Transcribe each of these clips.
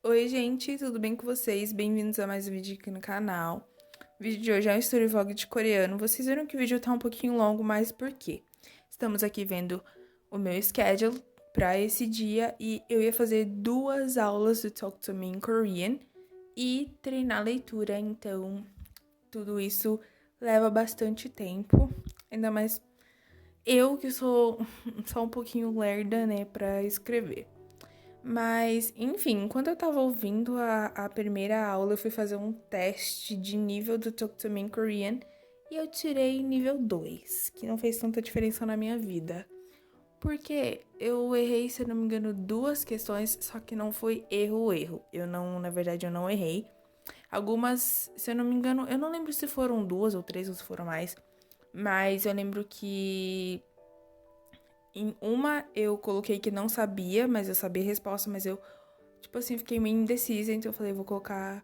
Oi, gente, tudo bem com vocês? Bem-vindos a mais um vídeo aqui no canal. O vídeo de hoje é um story vlog de coreano. Vocês viram que o vídeo tá um pouquinho longo, mas por quê? Estamos aqui vendo o meu schedule pra esse dia e eu ia fazer 2 aulas do Talk to Me in Korean e treinar a leitura, então tudo isso leva bastante tempo, ainda mais eu que sou só um pouquinho lerda, né, pra escrever. Mas, enfim, quando eu tava ouvindo a primeira aula, eu fui fazer um teste de nível do Talk to Me in Korean e eu tirei nível 2, que não fez tanta diferença na minha vida. Porque eu errei, se eu não me engano, 2 questões, só que não foi erro. Na verdade, eu não errei. Algumas, se eu não me engano, eu não lembro se foram 2 ou 3 ou se foram mais, mas eu lembro que em uma eu coloquei que não sabia, mas eu sabia a resposta, mas eu, tipo assim, fiquei meio indecisa, então eu falei, vou colocar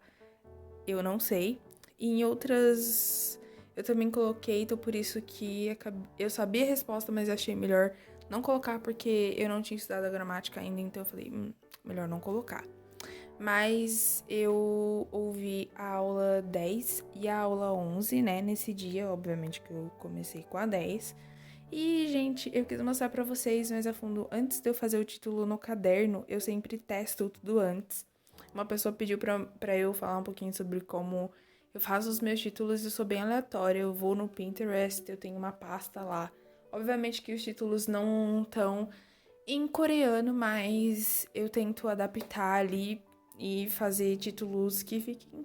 eu não sei. E em outras eu também coloquei, então por isso que eu sabia a resposta, mas achei melhor não colocar porque eu não tinha estudado a gramática ainda, então eu falei, melhor não colocar. Mas eu ouvi a aula 10 e a aula 11, né, nesse dia, obviamente que eu comecei com a 10. E, gente, eu quis mostrar pra vocês mais a fundo. Antes de eu fazer o título no caderno, eu sempre testo tudo antes. Uma pessoa pediu pra eu falar um pouquinho sobre como eu faço os meus títulos. Eu sou bem aleatória. Eu vou no Pinterest, eu tenho uma pasta lá. Obviamente que os títulos não estão em coreano, mas eu tento adaptar ali e fazer títulos que fiquem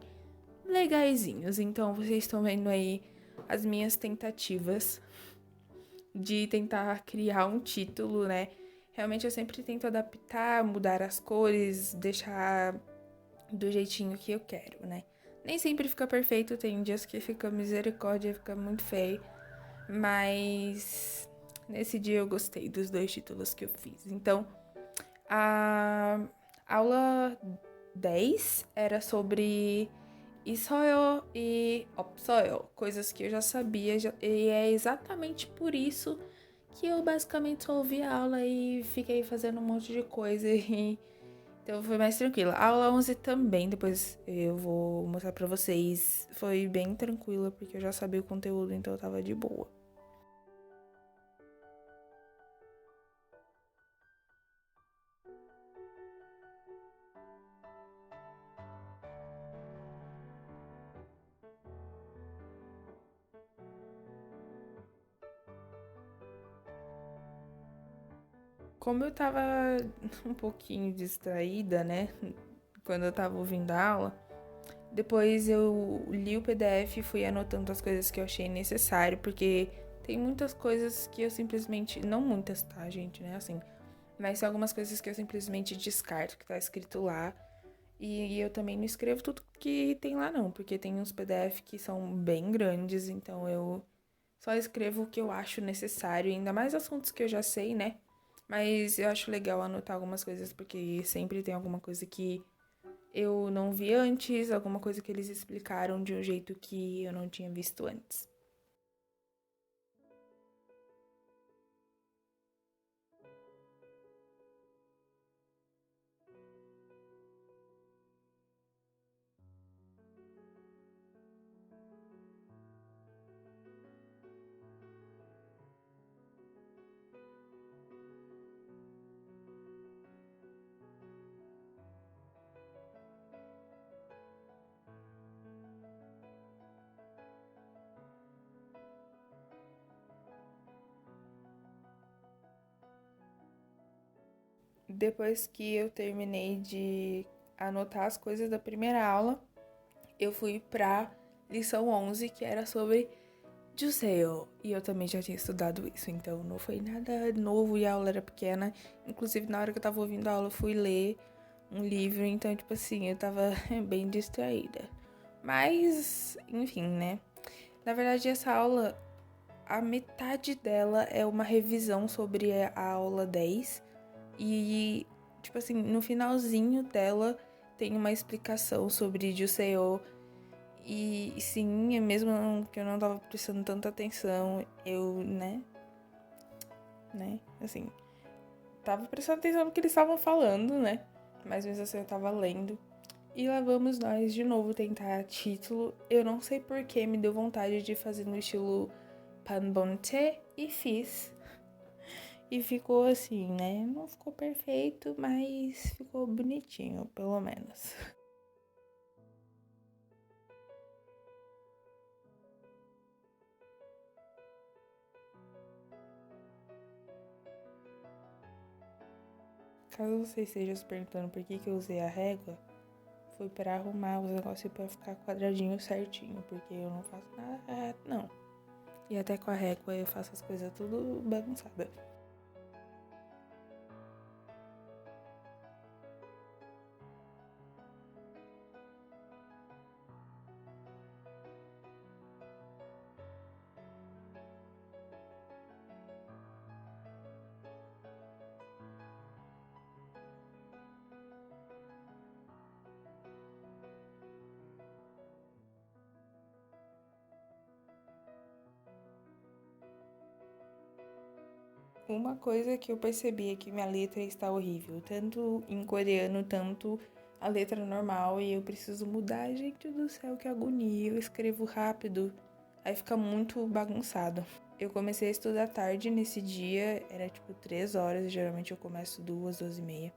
legaisinhos. Então, vocês estão vendo aí as minhas tentativas de tentar criar um título, né? Realmente eu sempre tento adaptar, mudar as cores, deixar do jeitinho que eu quero, né? Nem sempre fica perfeito, tem dias que fica misericórdia, fica muito feio, mas nesse dia eu gostei dos 2 títulos que eu fiz. Então, a aula 10 era sobre 있어요 e 없어요, coisas que eu já sabia, e é exatamente por isso que eu basicamente só ouvi a aula e fiquei fazendo um monte de coisa e então foi mais tranquila. A aula 11 também, depois eu vou mostrar pra vocês, foi bem tranquila porque eu já sabia o conteúdo, então eu tava de boa. Como eu tava um pouquinho distraída, né, quando eu tava ouvindo a aula, depois eu li o PDF e fui anotando as coisas que eu achei necessário, porque tem muitas coisas que eu simplesmente. Não muitas, tá, gente, né? Assim. Mas tem algumas coisas que eu simplesmente descarto, que tá escrito lá. E eu também não escrevo tudo que tem lá, não, porque tem uns PDF que são bem grandes, então eu só escrevo o que eu acho necessário, ainda mais assuntos que eu já sei, né? Mas eu acho legal anotar algumas coisas, porque sempre tem alguma coisa que eu não vi antes, alguma coisa que eles explicaram de um jeito que eu não tinha visto antes. Depois que eu terminei de anotar as coisas da primeira aula, eu fui pra lição 11, que era sobre Juseo. E eu também já tinha estudado isso, então não foi nada novo e a aula era pequena. Inclusive, na hora que eu tava ouvindo a aula, eu fui ler um livro, então, tipo assim, eu tava bem distraída. Mas, enfim, né? Na verdade, essa aula, a metade dela é uma revisão sobre a aula 10 e, tipo assim, no finalzinho dela tem uma explicação sobre Juseo. E sim, mesmo que eu não tava prestando tanta atenção, eu, assim, tava prestando atenção no que eles estavam falando, né? mas mesmo assim eu tava lendo. E lá vamos nós de novo tentar título. Eu não sei porquê, me deu vontade de fazer no estilo Panbonte e fiz. E ficou assim, né? Não ficou perfeito, mas ficou bonitinho, pelo menos. Caso você esteja se perguntando por que eu usei a régua, foi para arrumar os negócios para ficar quadradinho certinho, porque eu não faço nada reto, não. E até com a régua eu faço as coisas tudo bagunçada. Uma coisa que eu percebi é que minha letra está horrível, tanto em coreano, tanto a letra normal, e eu preciso mudar. Gente do céu, que agonia, eu escrevo rápido, aí fica muito bagunçado. Eu comecei a estudar tarde nesse dia, era tipo 3 horas, geralmente eu começo 2, 2:30.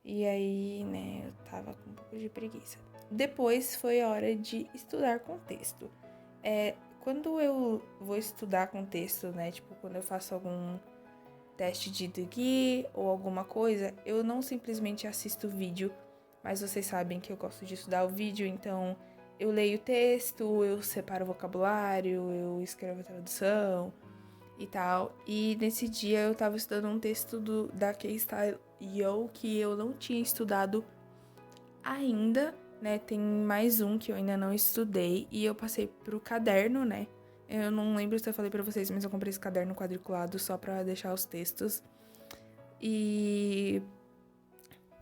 E aí, né, eu tava com um pouco de preguiça. Depois foi a hora de estudar contexto. Quando eu vou estudar contexto, né, tipo, quando eu faço algum teste de Degui ou alguma coisa, eu não simplesmente assisto o vídeo, mas vocês sabem que eu gosto de estudar o vídeo, então eu leio o texto, eu separo o vocabulário, eu escrevo a tradução e tal. E nesse dia eu tava estudando um texto da K-Style Yo que eu não tinha estudado ainda, né? Tem mais um que eu ainda não estudei e eu passei pro caderno, né? Eu não lembro se eu falei pra vocês, mas eu comprei esse caderno quadriculado só pra deixar os textos. E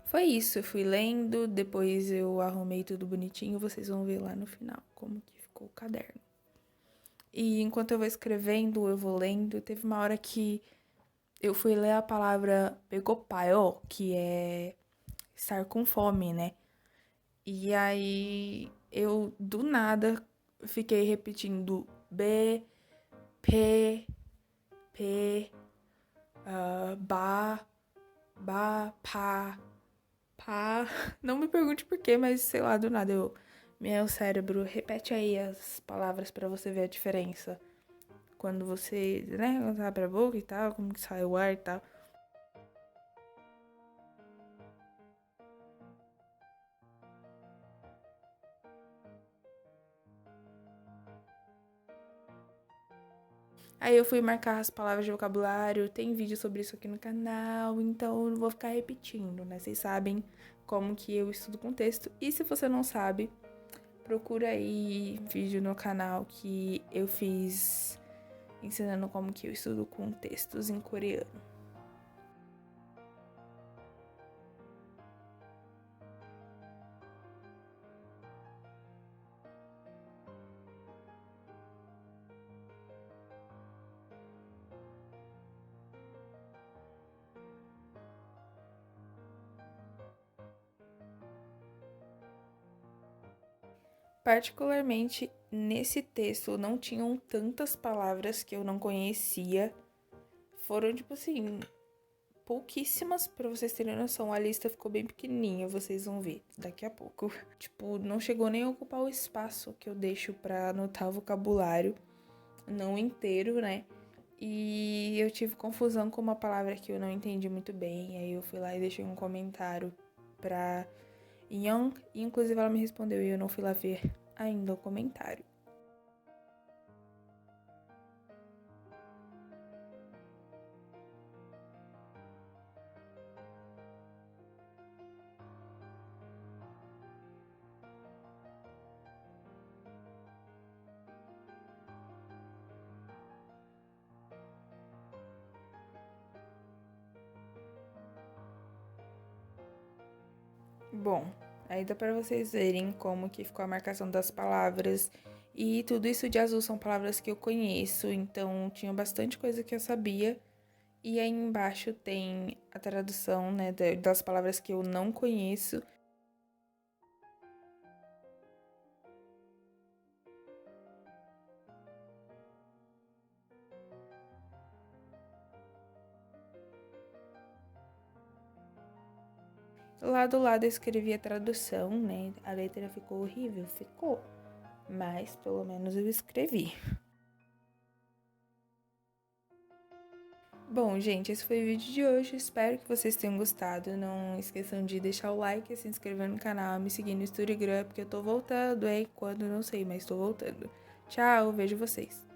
foi isso, eu fui lendo, depois eu arrumei tudo bonitinho, vocês vão ver lá no final como que ficou o caderno. E enquanto eu vou escrevendo, eu vou lendo, teve uma hora que eu fui ler a palavra pegopayo, que é estar com fome, né? E aí eu, do nada, fiquei repetindo B, P, P, ba, pá. Não me pergunte por quê, mas sei lá, do nada meu cérebro repete aí as palavras pra você ver a diferença. Quando você, né, abre a boca e tal, como que sai o ar e tal. Aí eu fui marcar as palavras de vocabulário, tem vídeo sobre isso aqui no canal, então eu não vou ficar repetindo, né? Vocês sabem como que eu estudo contexto. E se você não sabe, procura aí vídeo no canal que eu fiz ensinando como que eu estudo contextos em coreano. Particularmente nesse texto não tinham tantas palavras que eu não conhecia. Foram tipo assim, pouquíssimas, pra vocês terem noção. A lista ficou bem pequenininha, vocês vão ver daqui a pouco. Tipo, não chegou nem a ocupar o espaço que eu deixo pra anotar o vocabulário, não inteiro, né? E eu tive confusão com uma palavra que eu não entendi muito bem. Aí eu fui lá e deixei um comentário pra Young, e inclusive ela me respondeu e eu não fui lá ver ainda o comentário. Bom, aí dá pra vocês verem como que ficou a marcação das palavras. E tudo isso de azul são palavras que eu conheço, então tinha bastante coisa que eu sabia. E aí embaixo tem a tradução, né, das palavras que eu não conheço. Lá do lado eu escrevi a tradução, né? A letra ficou horrível, ficou. Mas pelo menos eu escrevi. Bom, gente, esse foi o vídeo de hoje. Espero que vocês tenham gostado. Não esqueçam de deixar o like, se inscrever no canal, me seguir no Instagram, porque eu tô voltando, quando não sei, mas tô voltando. Tchau, vejo vocês.